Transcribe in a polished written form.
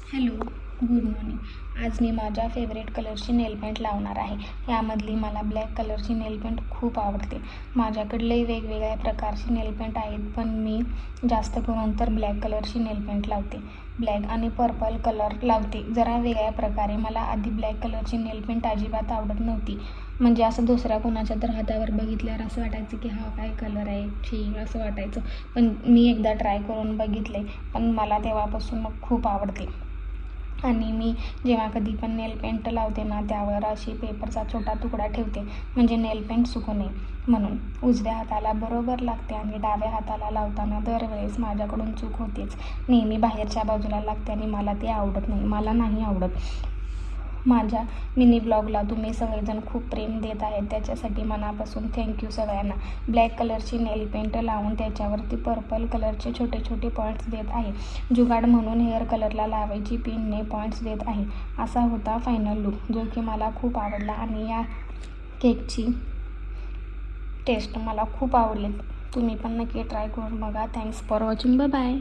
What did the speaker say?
Hello, good morning. आज मी माझ्या favourite कलरची नेलपेंट लावणार आहे. यामधली मला ब्लॅक कलरची नेलपेंट खूप आवडते. माझ्याकडे वेगवेगळ्या प्रकारची नेलपेंट आहेत, पण मी जास्त करून तर ब्लॅक कलरची नेलपेंट लावते. ब्लॅक आणि पर्पल कलर लावते जरा वेगळ्या प्रकारे. मला आधी ब्लॅक कलरची नेलपेंट अजिबात आवडत नव्हती. म्हणजे असं दुसऱ्या कोणाच्या तर हातावर बघितल्यावर असं वाटायचं की हा काय कलर आहे, ठीक असं वाटायचं. पण मी एकदा ट्राय करून बघितले, पण मला तेव्हापासून खूप आवडते. आणि मी जेव्हा कधी पण नेलपेंट लावते ना, त्यावर अशी पेपरचा छोटा तुकडा ठेवते, म्हणजे नेलपेंट सुकू नये म्हणून. उजव्या हाताला बरोबर लागते आणि डाव्या हाताला लावताना दरवेळेस माझ्याकडून चूक होतेच. नेहमी बाहेरच्या बाजूला लागते आणि मला ते आवडत नाही. मला नाही आवडत. माझ्या मिनी ब्लॉगला तुम्ही सगळेजण खूप प्रेम देत आहेत, त्याच्यासाठी मनापासून थँक्यू सगळ्यांना. ब्लॅक कलरची नेलपेंट लावून त्याच्यावरती पर्पल कलरचे छोटे छोटे पॉईंट्स देत आहे. जुगाड म्हणून हेअर कलरला लावायची पिनने पॉईंट्स देत आहे. असा होता फायनल लूक, जो की मला खूप आवडला. आणि या केकची टेस्ट मला खूप आवडली. तुम्ही पण नक्की ट्राय करून बघा. Thanks for watching. Bye bye.